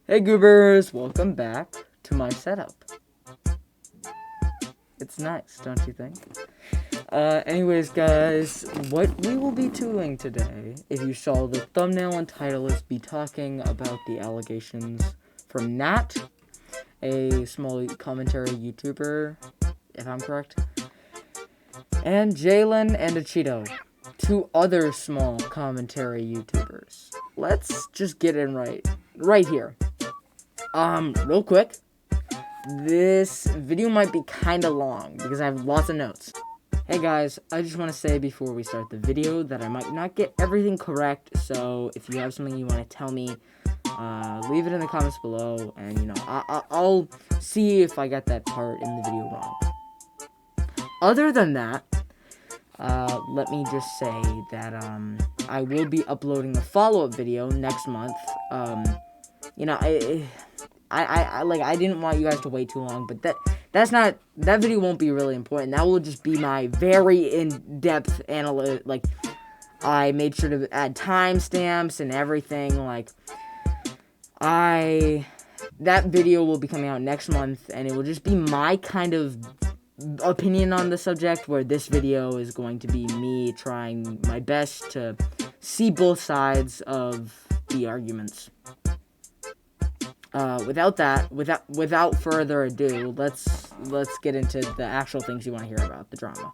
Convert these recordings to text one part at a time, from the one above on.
Hey goobers, welcome back to my setup. It's nice, don't you think? Anyways guys, what we will be doing today, if you saw the thumbnail and title, is be talking about the allegations from Nat, a small commentary YouTuber, if I'm correct, and Jalyn and Acheeto, two other small commentary YouTubers. Let's just get in right here. Real quick, this video might be kinda long because I have lots of notes. Hey guys, I just want to say before we start the video that I might not get everything correct, so if you have something you want to tell me, leave it in the comments below, and I'll see if I got that part in the video wrong. Other than that, let me just say that I will be uploading a follow-up video next month. I didn't want you guys to wait too long, but that video won't be really important. That will just be my very in-depth analysis. Like, I made sure to add timestamps and everything. That video will be coming out next month, and it will just be my kind of opinion on the subject, where this video is going to be me trying my best to see both sides of the arguments. Without further ado, let's get into the actual things you want to hear about, the drama.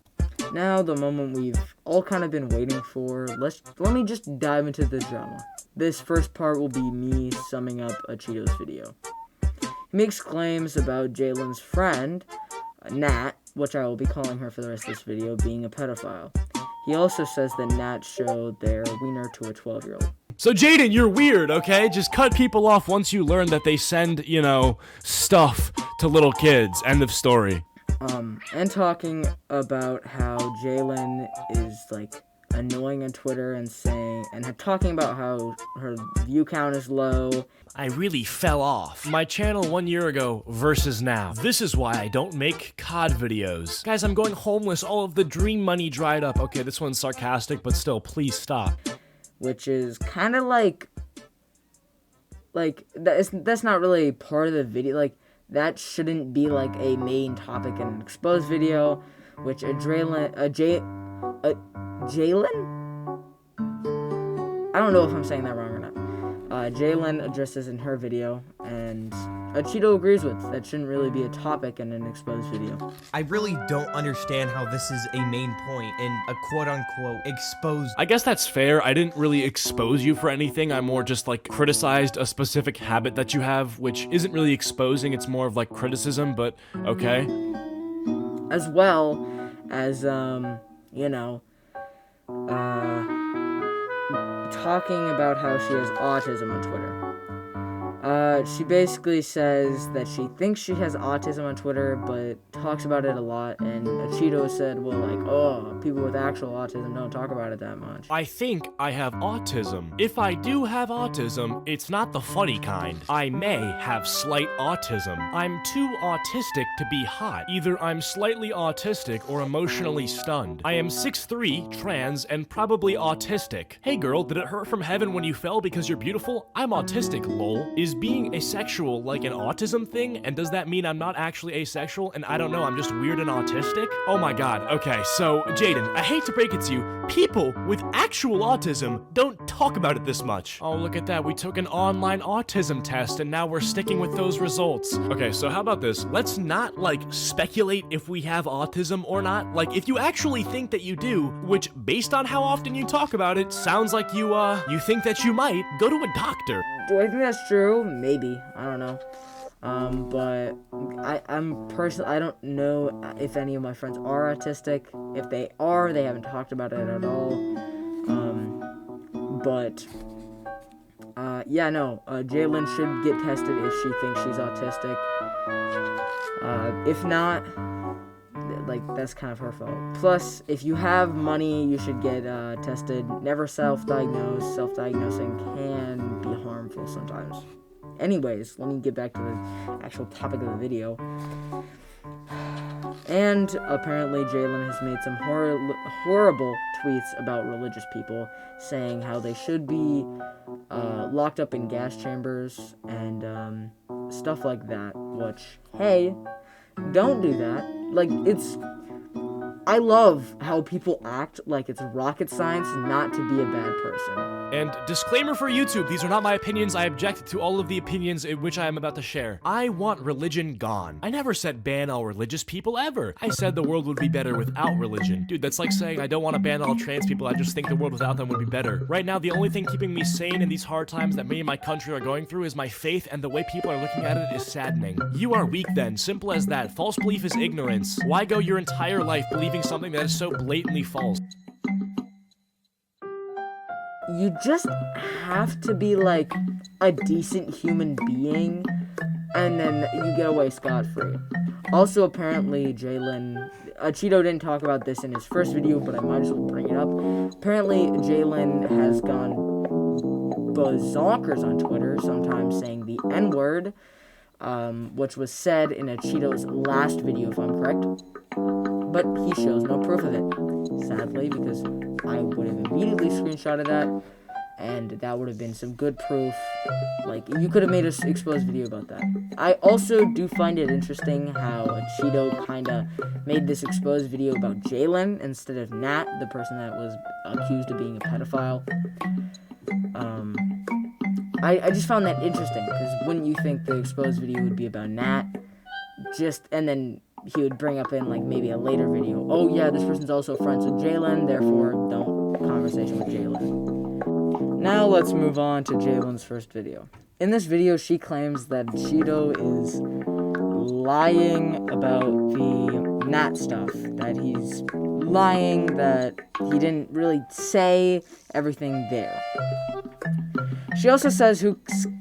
Now, the moment we've all kind of been waiting for. Let me just dive into the drama. This first part will be me summing up Acheeto's video. He makes claims about Jalyn's friend, Nat, which I will be calling her for the rest of this video, being a pedophile. He also says that Nat showed their wiener to a 12-year-old. So Jaden, you're weird, okay? Just cut people off once you learn that they send, stuff to little kids. End of story. And talking about how Jalyn is, annoying on Twitter and talking about how her view count is low. I really fell off my channel 1 year ago versus now. This is why I don't make COD videos. Guys, I'm going homeless. All of the dream money dried up. Okay, this one's sarcastic, but still, please stop. Which is kind of that's not really part of the video. That shouldn't be a main topic in an exposed video. Which Jalyn, I don't know if I'm saying that wrong or not. Jalyn addresses in her video, and Acheeto agrees with. That shouldn't really be a topic in an exposed video. I really don't understand how this is a main point in a quote-unquote exposed. I guess that's fair. I didn't really expose you for anything. I more just criticized a specific habit that you have, which isn't really exposing. It's more of criticism, but okay. As well as talking about how she has autism on Twitter. She basically says that she thinks she has autism on Twitter, but talks about it a lot, and Acheeto said, well, people with actual autism don't talk about it that much. I think I have autism. If I do have autism, it's not the funny kind. I may have slight autism. I'm too autistic to be hot. Either I'm slightly autistic or emotionally stunned. I am 6'3", trans, and probably autistic. Hey girl, did it hurt from heaven when you fell because you're beautiful? I'm autistic, lol. Is being asexual an autism thing? And does that mean I'm not actually asexual and I don't know, I'm just weird and autistic? Oh my god. Okay, so Jaden, I hate to break it to you, people with actual autism don't talk about it this much. Oh, look at that. We took an online autism test and now we're sticking with those results. Okay, so how about this? Let's not speculate if we have autism or not. If you actually think that you do, which based on how often you talk about it, sounds like you think that you might, go to a doctor. Do I think that's true? Maybe. I don't know. But I'm personally, I don't know if any of my friends are autistic. If they are, they haven't talked about it at all. Jalyn should get tested if she thinks she's autistic. If not, that's kind of her fault. Plus, if you have money, you should get tested. Never self-diagnose. Self-diagnosing can be harmful sometimes. Anyways, let me get back to the actual topic of the video. And apparently Jalyn has made some horrible tweets about religious people, saying how they should be locked up in gas chambers and stuff like that, which, hey, don't do that. Like, I love how people act like it's rocket science not to be a bad person. And disclaimer for YouTube, these are not my opinions. I object to all of the opinions in which I am about to share. I want religion gone. I never said ban all religious people ever. I said the world would be better without religion. Dude, that's like saying I don't want to ban all trans people. I just think the world without them would be better. Right now, the only thing keeping me sane in these hard times that me and my country are going through is my faith, and the way people are looking at it is saddening. You are weak then. Simple as that. False belief is ignorance. Why go your entire life believing something that is so blatantly false? You just have to be like a decent human being, and then you get away scot-free. Also, apparently, acheeto didn't talk about this in his first video, but I might as well bring it up. Apparently, Jalyn has gone bazonkers on Twitter, sometimes saying the N-word, which was said in acheeto's last video, if I'm correct. But he shows no proof of it, sadly, because I would have immediately screenshotted that, and that would have been some good proof. Like, you could have made an exposed video about that. I also do find it interesting how acheeto kind of made this exposed video about Jalyn instead of Nat, the person that was accused of being a pedophile. I just found that interesting, because wouldn't you think the exposed video would be about Nat? And then he would bring up in, like, maybe a later video, oh yeah, this person's also friends with Jalyn, therefore don't conversation with Jalyn. Now let's move on to Jalyn's first video. In this video, she claims that acheeto is lying about the Nat stuff, that he's lying, that he didn't really say everything there. She also says who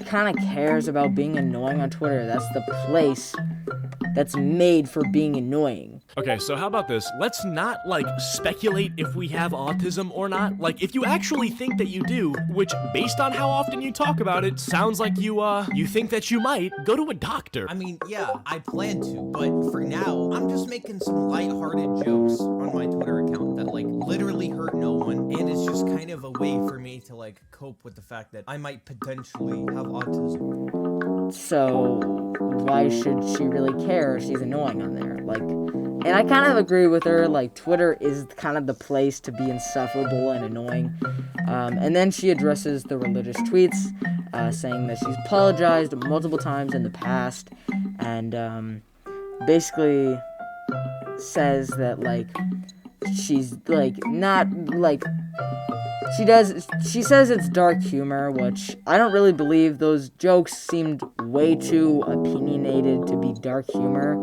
kind of cares about being annoying on Twitter. That's the place that's made for being annoying. Okay, so how about this? Let's not, like, speculate if we have autism or not. Like, if you actually think that you do, which, based on how often you talk about it, sounds like you think that you might, go to a doctor. I mean, yeah, I plan to, but for now, I'm just making some lighthearted jokes on my Twitter account that, like, literally hurt no one, and it's just kind of a way for me to, like, cope with the fact that I might potentially have autism. So, why should she really care? She's annoying on there. Like, and I kind of agree with her, like, Twitter is kind of the place to be insufferable and annoying. And then she addresses the religious tweets, saying that she's apologized multiple times in the past, and basically says that, like, she's, like, not, like, she says it's dark humor, which I don't really believe. Those jokes seemed way too opinionated to be dark humor.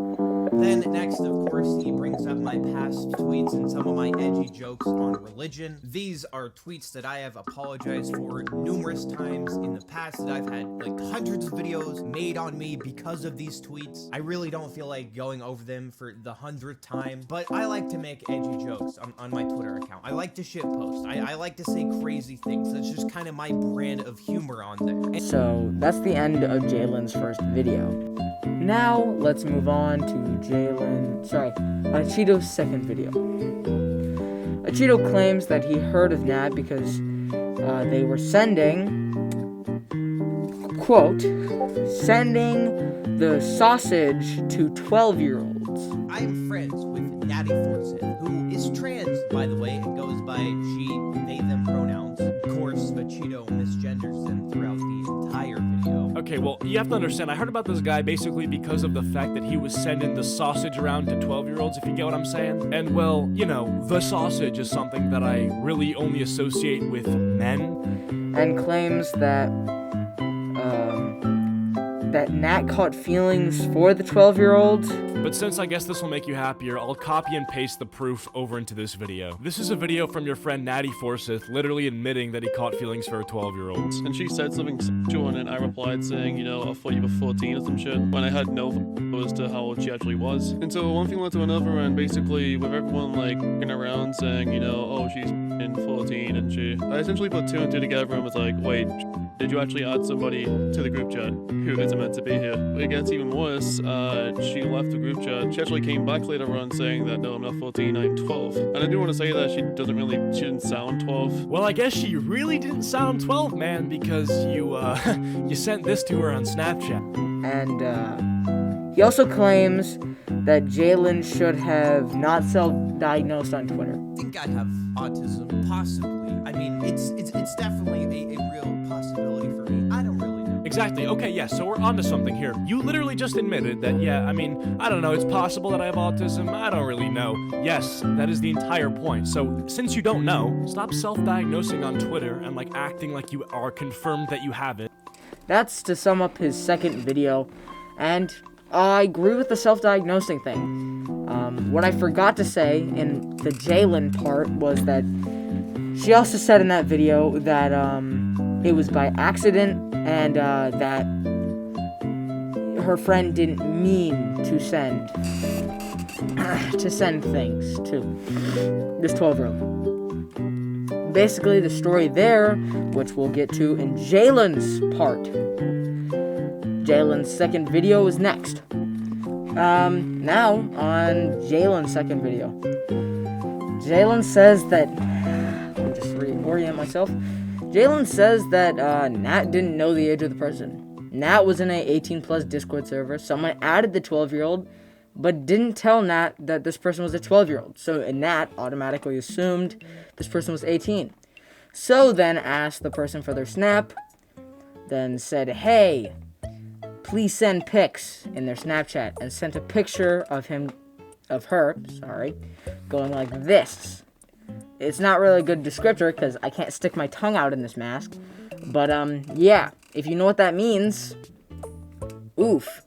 Then next, of course, he brings up my past tweets and some of my edgy jokes on religion. These are tweets that I have apologized for numerous times in the past, that I've had like hundreds of videos made on me because of these tweets. I really don't feel like going over them for the 100th time, but I like to make edgy jokes on my Twitter account. I like to shitpost. I like to say crazy things. That's just kind of my brand of humor on there. So that's the end of Jalyn's first video. Now, let's move on to acheeto's second video. Acheeto claims that he heard of Nat because they were sending the sausage to 12-year-olds. I am friends with Natty Forsyth, who is trans, by the way, and goes by she, they, them pronouns. Of course, acheeto misgenders them throughout the entire video. Okay, well, you have to understand, I heard about this guy basically because of the fact that he was sending the sausage around to 12-year-olds, if you get what I'm saying. And, well, you know, the sausage is something that I really only associate with men. And claims that Nat caught feelings for the 12-year-old. But since I guess this will make you happier, I'll copy and paste the proof over into this video. This is a video from your friend Natty Forsyth literally admitting that he caught feelings for a 12-year-old. And she said something sexual, and I replied saying, you know, I thought you were 14 or some shit, when I had no with true as to how old she actually was. And so one thing led to another, and basically with everyone like f***ing around saying, you know, oh, she's in 14 and she, I essentially put two and two together and was like, wait, did you actually add somebody to the group chat who isn't meant to be here? It gets even worse. She left the group chat. She actually came back later on saying that, no, I'm not 14, I'm 12. And I do want to say that she didn't sound 12. Well, I guess she really didn't sound 12, man, because you, you sent this to her on Snapchat. And he also claims that Jalyn should have not self-diagnosed on Twitter. I think I have autism, possibly. I mean, it's definitely a real possibility for me. I don't really know. Exactly. Okay, yeah, so we're onto something here. You literally just admitted that, yeah, I mean, I don't know, it's possible that I have autism. I don't really know. Yes, that is the entire point. So, since you don't know, stop self-diagnosing on Twitter and, like, acting like you are confirmed that you have it. That's to sum up his second video, and I agree with the self-diagnosing thing. What I forgot to say in the Jalyn part was that she also said in that video that it was by accident and that her friend didn't mean to send things to this 12-year-old. Basically, the story there, which we'll get to in Jalyn's part. Jalyn's second video is next. Now, on Jalyn's second video. Jalyn says that... Let me just reorient myself. Jalyn says that Nat didn't know the age of the person. Nat was in a 18-plus Discord server. Someone added the 12-year-old, but didn't tell Nat that this person was a 12-year-old. So Nat automatically assumed this person was 18. So then asked the person for their snap, then said, hey, please send pics in their Snapchat, and sent a picture of her, going like this. It's not really a good descriptor because I can't stick my tongue out in this mask. But, yeah, if you know what that means, oof.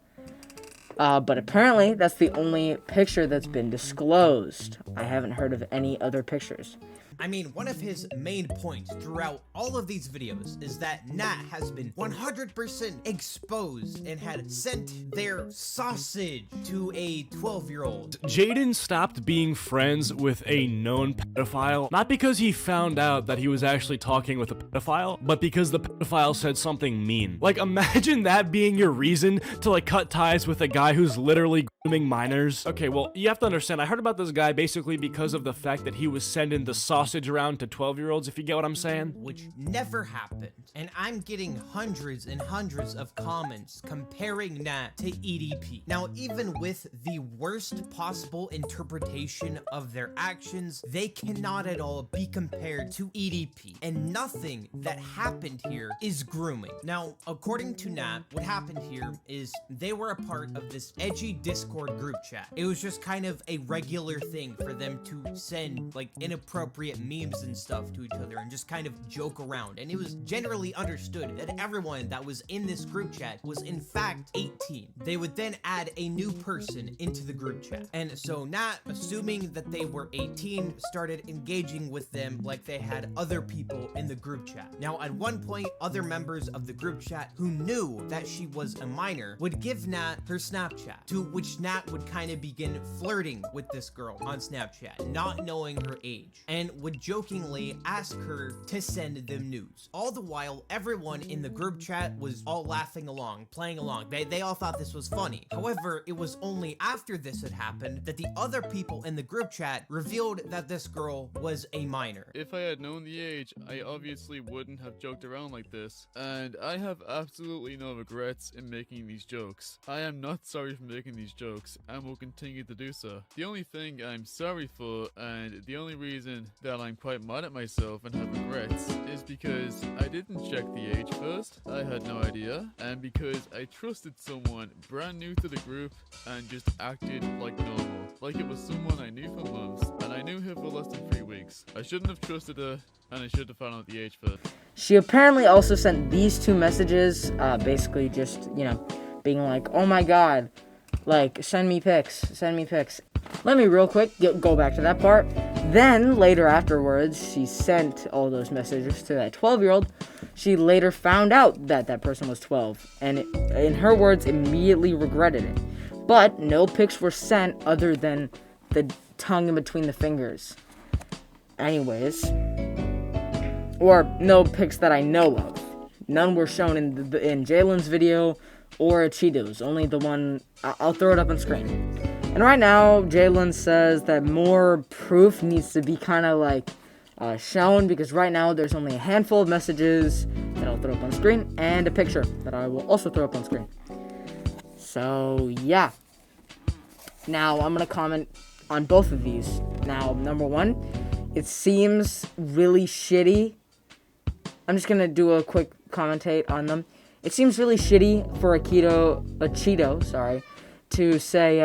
But apparently, that's the only picture that's been disclosed. I haven't heard of any other pictures. I mean, one of his main points throughout all of these videos is that Nat has been 100% exposed and had sent their sausage to a 12-year-old. Jaden stopped being friends with a known pedophile, not because he found out that he was actually talking with a pedophile, but because the pedophile said something mean. Like, imagine that being your reason to, like, cut ties with a guy who's literally grooming minors. Okay, well, you have to understand, I heard about this guy basically because of the fact that he was sending the sausage around to 12-year-olds, if you get what I'm saying. Which never happened. And I'm getting hundreds and hundreds of comments comparing Nat to EDP. Now, even with the worst possible interpretation of their actions, they cannot at all be compared to EDP. And nothing that happened here is grooming. Now, according to Nat, what happened here is they were a part of this edgy Discord group chat. It was just kind of a regular thing for them to send, like, inappropriate memes and stuff to each other and just kind of joke around. And it was generally understood that everyone that was in this group chat was in fact 18. They would then add a new person into the group chat. And so Nat, assuming that they were 18, started engaging with them like they had other people in the group chat. Now, at one point, other members of the group chat who knew that she was a minor would give Nat her Snapchat, to which Nat would kind of begin flirting with this girl on Snapchat, not knowing her age, and would jokingly ask her to send them nudes. All the while, everyone in the group chat was all laughing along, playing along. They all thought this was funny. However, it was only after this had happened that the other people in the group chat revealed that this girl was a minor. If I had known the age, I obviously wouldn't have joked around like this, and I have absolutely no regrets in making these jokes. I am not sorry for making these jokes, and will continue to do so. The only thing I'm sorry for, and the only reason that I'm quite mad at myself and have regrets, is because I didn't check the age first, I had no idea, and because I trusted someone brand new to the group and just acted like normal, like it was someone I knew for months, and I knew her for less than 3 weeks. I shouldn't have trusted her, and I should have found out the age first. She apparently also sent these two messages, basically just, being like, oh my god, like, send me pics. Let me real quick go back to that part. Then, later afterwards, she sent all those messages to that 12-year-old. She later found out that that person was 12, and in her words, immediately regretted it. but no pics were sent other than the tongue in between the fingers. Anyways, or no pics that I know of. None were shown in Jalyn's video or acheeto's. Only the one. I'll throw it up on screen. And right now, Jalyn says that more proof needs to be kind of like shown, because right now there's only a handful of messages that I'll throw up on screen and a picture that I will also throw up on screen. So yeah. Now I'm gonna comment on both of these. Now, number one, it seems really shitty. I'm just gonna do a quick commentate on them. It seems really shitty for acheeto, to say,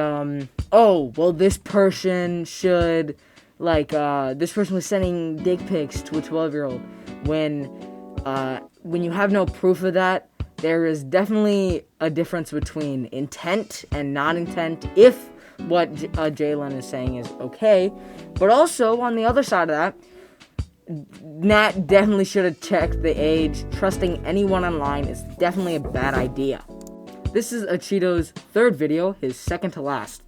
oh, well, this person should, this person was sending dick pics to a 12-year-old. When you have no proof of that, there is definitely a difference between intent and non-intent, if what Jalyn is saying is okay. But also, on the other side of that, Nat definitely should have checked the age. Trusting anyone online is definitely a bad idea. This is acheeto's third video, his second to last.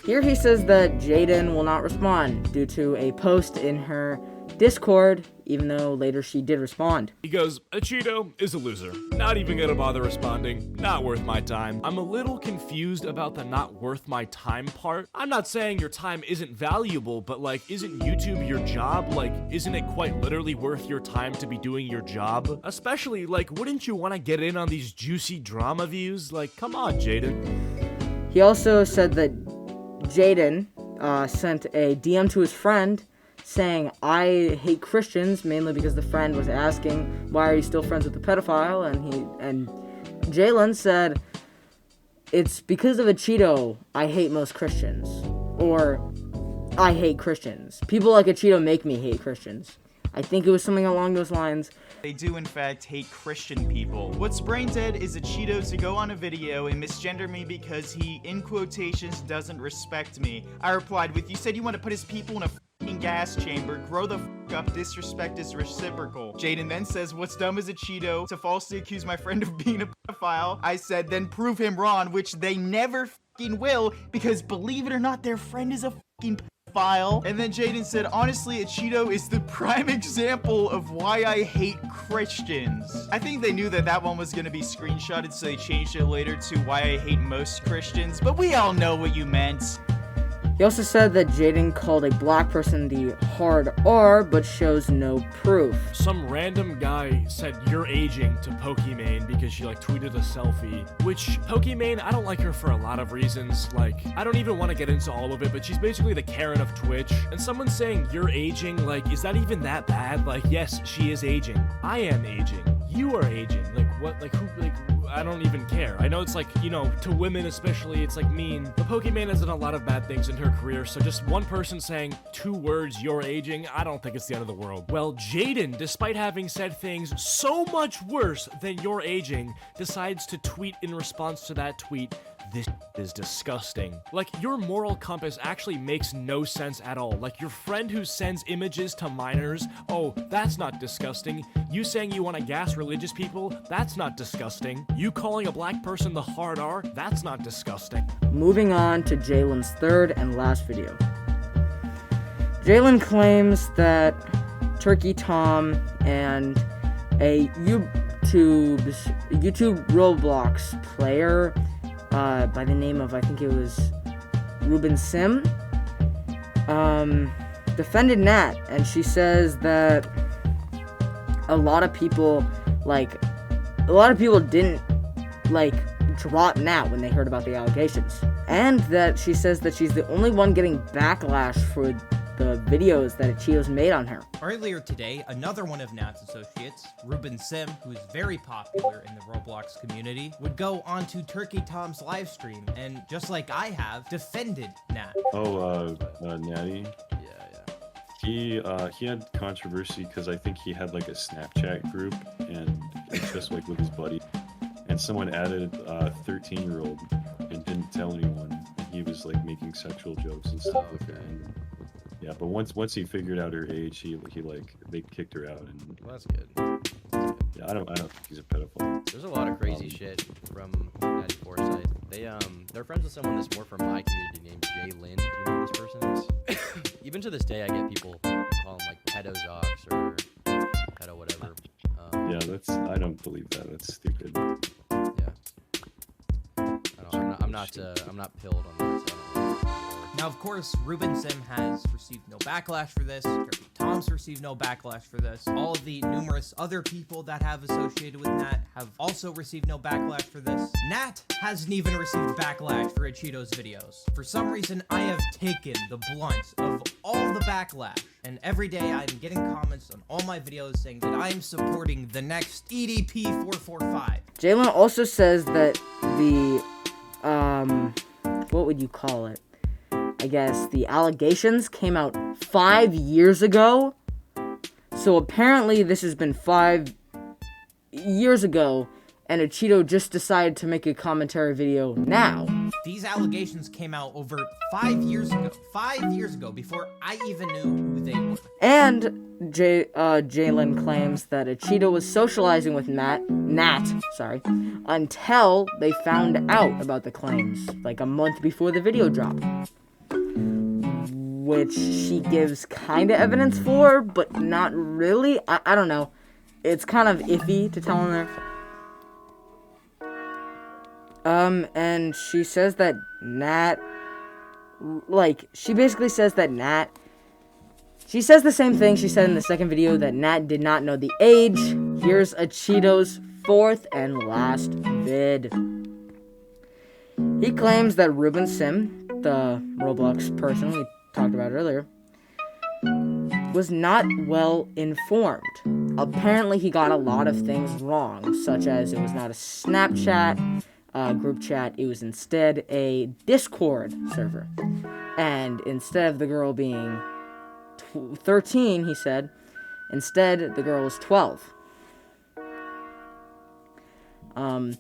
Here he says that Jaden will not respond due to a post in her Discord, even though later she did respond. He goes, acheeto is a loser. Not even gonna bother responding. Not worth my time. I'm a little confused about the not worth my time part. I'm not saying your time isn't valuable, but isn't YouTube your job? Isn't it quite literally worth your time to be doing your job? Especially, wouldn't you want to get in on these juicy drama views? Come on, Jaden. He also said that Jaden sent a DM to his friend saying, I hate Christians, mainly because the friend was asking, why are you still friends with the pedophile? And Jalyn said, it's because of acheeto I hate most Christians. Or, I hate Christians. People like acheeto make me hate Christians. I think it was something along those lines. They do in fact hate Christian people. What's brain dead is acheeto to go on a video and misgender me because he, in quotations, doesn't respect me. I replied with, you said you want to put his people in a f***ing gas chamber. Grow the f*** up, disrespect is reciprocal. Jaden then says, what's dumb is acheeto to falsely accuse my friend of being a pedophile. I said, then prove him wrong, which they never f***ing will, because believe it or not, their friend is a f***ing pedophile. And then Jaden said, honestly, acheeto is the prime example of why I hate Christians. I think they knew that that one was going to be screenshotted, so they changed it later to why I hate most Christians, but we all know what you meant. He also said that Jaden called a black person the hard R, but shows no proof. Some random guy said you're aging to Pokimane because she tweeted a selfie, which Pokimane, I don't like her for a lot of reasons. I don't even want to get into all of it, but she's basically the Karen of Twitch. And someone saying you're aging, is that even that bad? Yes, she is aging. I am aging. You are aging. What? Who? I don't even care. I know it's to women especially, it's mean. But Pokimane has done a lot of bad things in her career, so just one person saying 2 words, you're aging, I don't think it's the end of the world. Well, Jaden, despite having said things so much worse than you're aging, decides to tweet in response to that tweet, this is disgusting. Your moral compass actually makes no sense at all. Your friend who sends images to minors, oh, that's not disgusting. You saying you want to gas religious people, that's not disgusting. You calling a black person the hard R, that's not disgusting. Moving on to Jalyn's third and last video. Jalyn claims that Turkey Tom and a YouTube Roblox player by the name of, I think it was Ruben Sim, defended Nat, and she says that a lot of people didn't drop Nat when they heard about the allegations, and that she says that she's the only one getting backlash for the videos that acheeto's made on her. Earlier today, another one of Nat's associates, Ruben Sim, who's very popular in the Roblox community, would go onto Turkey Tom's live stream and, just like I have, defended Nat. Natty? Yeah. He had controversy because I think he had a Snapchat group and it's just with his buddy, and someone added a 13-year-old and didn't tell anyone, and he was making sexual jokes and stuff. Okay. Yeah, but once he figured out her age, they kicked her out. And Well, that's good. yeah, I don't think he's a pedophile. There's a lot of crazy shit from 94 side. they're friends with someone that's more from my community named Jalyn. Do you know who this person is? Even to this day, I get people call him like pedo jocks or pedo whatever. Yeah, I don't believe that. That's stupid. Yeah. I'm not pilled on that. So I don't really Now, of course, Ruben Sim has received no backlash for this. Turkey Tom's received no backlash for this. All of the numerous other people that have associated with Nat have also received no backlash for this. Nat hasn't even received backlash for acheeto's videos. For some reason, I have taken the blunt of all the backlash. And every day I'm getting comments on all my videos saying that I'm supporting the next EDP445. Jalyn also says that the, what would you call it? I guess the allegations came out 5 years ago. So apparently this has been 5 years ago, and acheeto just decided to make a commentary video now. These allegations came out over 5 years ago. 5 years ago, before I even knew who they were. And Jalyn claims that acheeto was socializing with Nat, until they found out about the claims, like a month before the video dropped. Which she gives kind of evidence for, but not really. I don't know. It's kind of iffy to tell him there. And she says that Nat, she basically says that Nat, she says the same thing she said in the second video, that Nat did not know the age. Here's acheeto's fourth and last vid. He claims that Ruben Sim, the Roblox person we talked about earlier, was not well informed. Apparently he got a lot of things wrong, such as it was not a Snapchat group chat, it was instead a Discord server. And instead of the girl being 13, he said, instead the girl was 12. And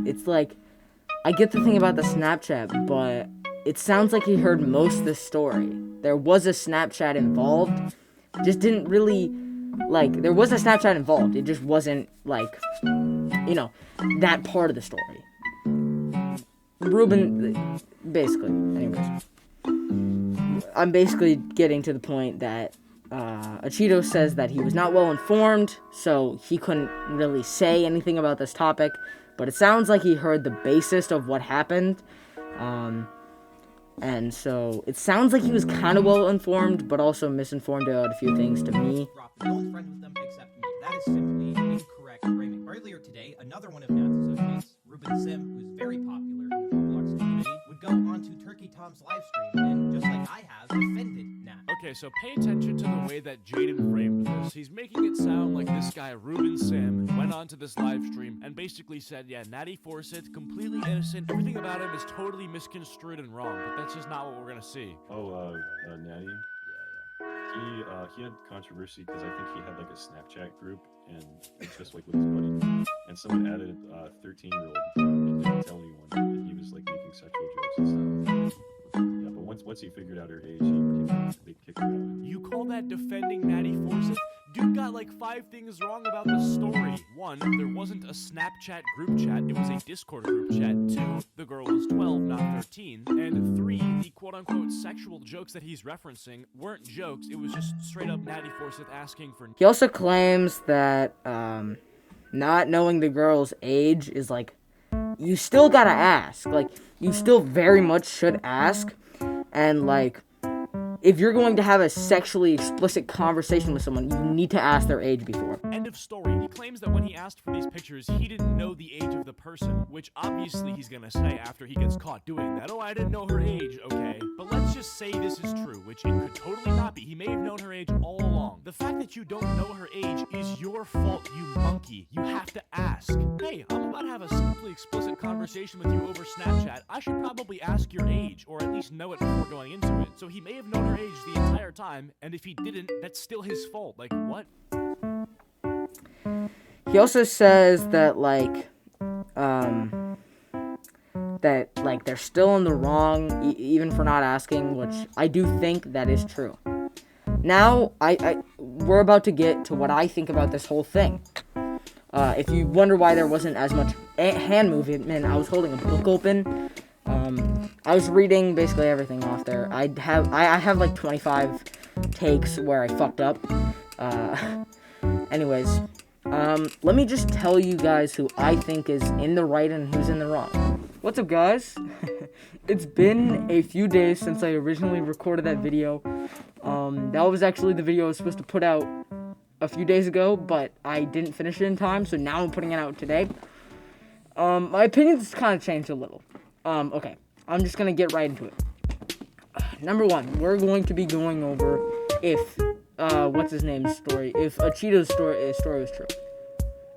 it's like, I get the thing about the Snapchat, but it sounds like he heard most of the story. There was a Snapchat involved. Just didn't really, there was a Snapchat involved. It just wasn't, that part of the story. Ruben, basically, anyways. I'm basically getting to the point that acheeto says that he was not well informed, so he couldn't really say anything about this topic. But it sounds like he heard the basis of what happened. And so it sounds like he was kind of well informed, but also misinformed about a few things to me. No one's friends with them except me. That is simply incorrect framing. Earlier today, another one of Nat's associates, Ruben Sim, who's very popular in the Roblox community, would go onto Turkey Tom's live stream and, just like I have, defended Nat. Okay, so pay attention to the way that Jaden framed this. He's making it sound like this guy, Ruben Sim, went onto this live stream and basically said, yeah, Natty Forsyth, completely innocent. Everything about him is totally misconstrued and wrong, but that's just not what we're gonna see. Oh, Natty? He had controversy because I think he had a Snapchat group, and it's just with his buddy. And someone added a 13-year-old and didn't tell anyone that he was making sexual jokes and stuff. Yeah, but once he figured out her age, they kicked her out. You call that defending Natty Forsyth? Dude got 5 things wrong about the story. 1, there wasn't a Snapchat group chat, it was a Discord group chat. 2, the girl was 12, not 13. And 3, the quote-unquote sexual jokes that he's referencing weren't jokes, it was just straight up Natty Forsyth asking for... He also claims that, not knowing the girl's age is, you still gotta ask. You still very much should ask. And, if you're going to have a sexually explicit conversation with someone, you need to ask their age before. End of story. He claims that when he asked for these pictures, he didn't know the age of the person, which obviously he's gonna say after he gets caught doing that. Oh, I didn't know her age, okay. But let's just say this is true, which it could totally not be. He may have known her age all along. The fact that you don't know her age is your fault, you monkey. You have to ask. Hey, I'm about to have a simply explicit conversation with you over Snapchat. I should probably ask your age, or at least know it before going into it. So he may have known her age the entire time, and if he didn't, that's still his fault. What? He also says that, they're still in the wrong, even for not asking, which I do think that is true. Now, we're about to get to what I think about this whole thing. If you wonder why there wasn't as much hand movement, I was holding a book open. I was reading basically everything off there. I have like 25 takes where I fucked up. Anyways, let me just tell you guys who I think is in the right and who's in the wrong. What's up, guys? It's been a few days since I originally recorded that video. That was actually the video I was supposed to put out a few days ago, but I didn't finish it in time, so now I'm putting it out today. My opinions kind of changed a little. Okay, I'm just gonna get right into it. Number one, we're going to be going over if, what's his name's story, if Acheeto's story was true.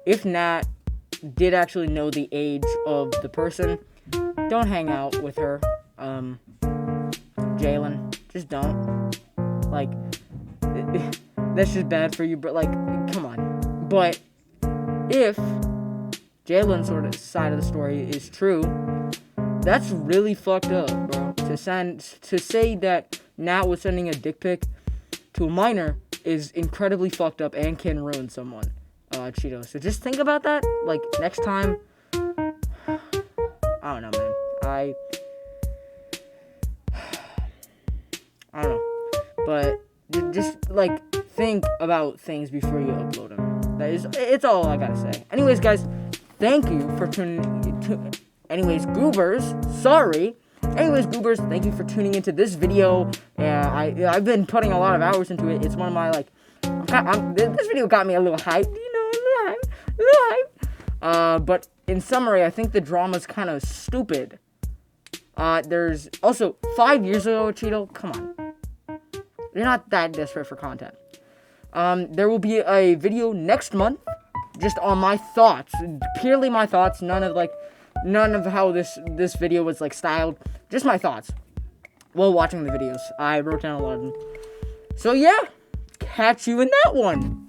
If Nat did actually know the age of the person, don't hang out with her. Jalyn, just don't. Like, that's just bad for you, but like, come on. But if Jalyn's side of the story is true, that's really fucked up, bro. To say that Nat was sending a dick pic to a minor is incredibly fucked up and can ruin someone. Cheeto. So just think about that. Like, next time. I don't know, man. I don't know. But just like think about things before you upload them. It's all I gotta say. Anyways, guys, thank you for tuning. Anyways, goobers, sorry. Anyways, goobers, thank you for tuning into this video. I've been putting a lot of hours into it. It's one of my this video got me a little hyped, a little hype. But in summary, I think the drama's kind of stupid. There's also 5 years ago, Cheeto. Come on, you're not that desperate for content. There will be a video next month, just on my thoughts, purely my thoughts. None of how this video was like styled. Just my thoughts while watching the videos. I wrote down a lot of them. So yeah, catch you in that one.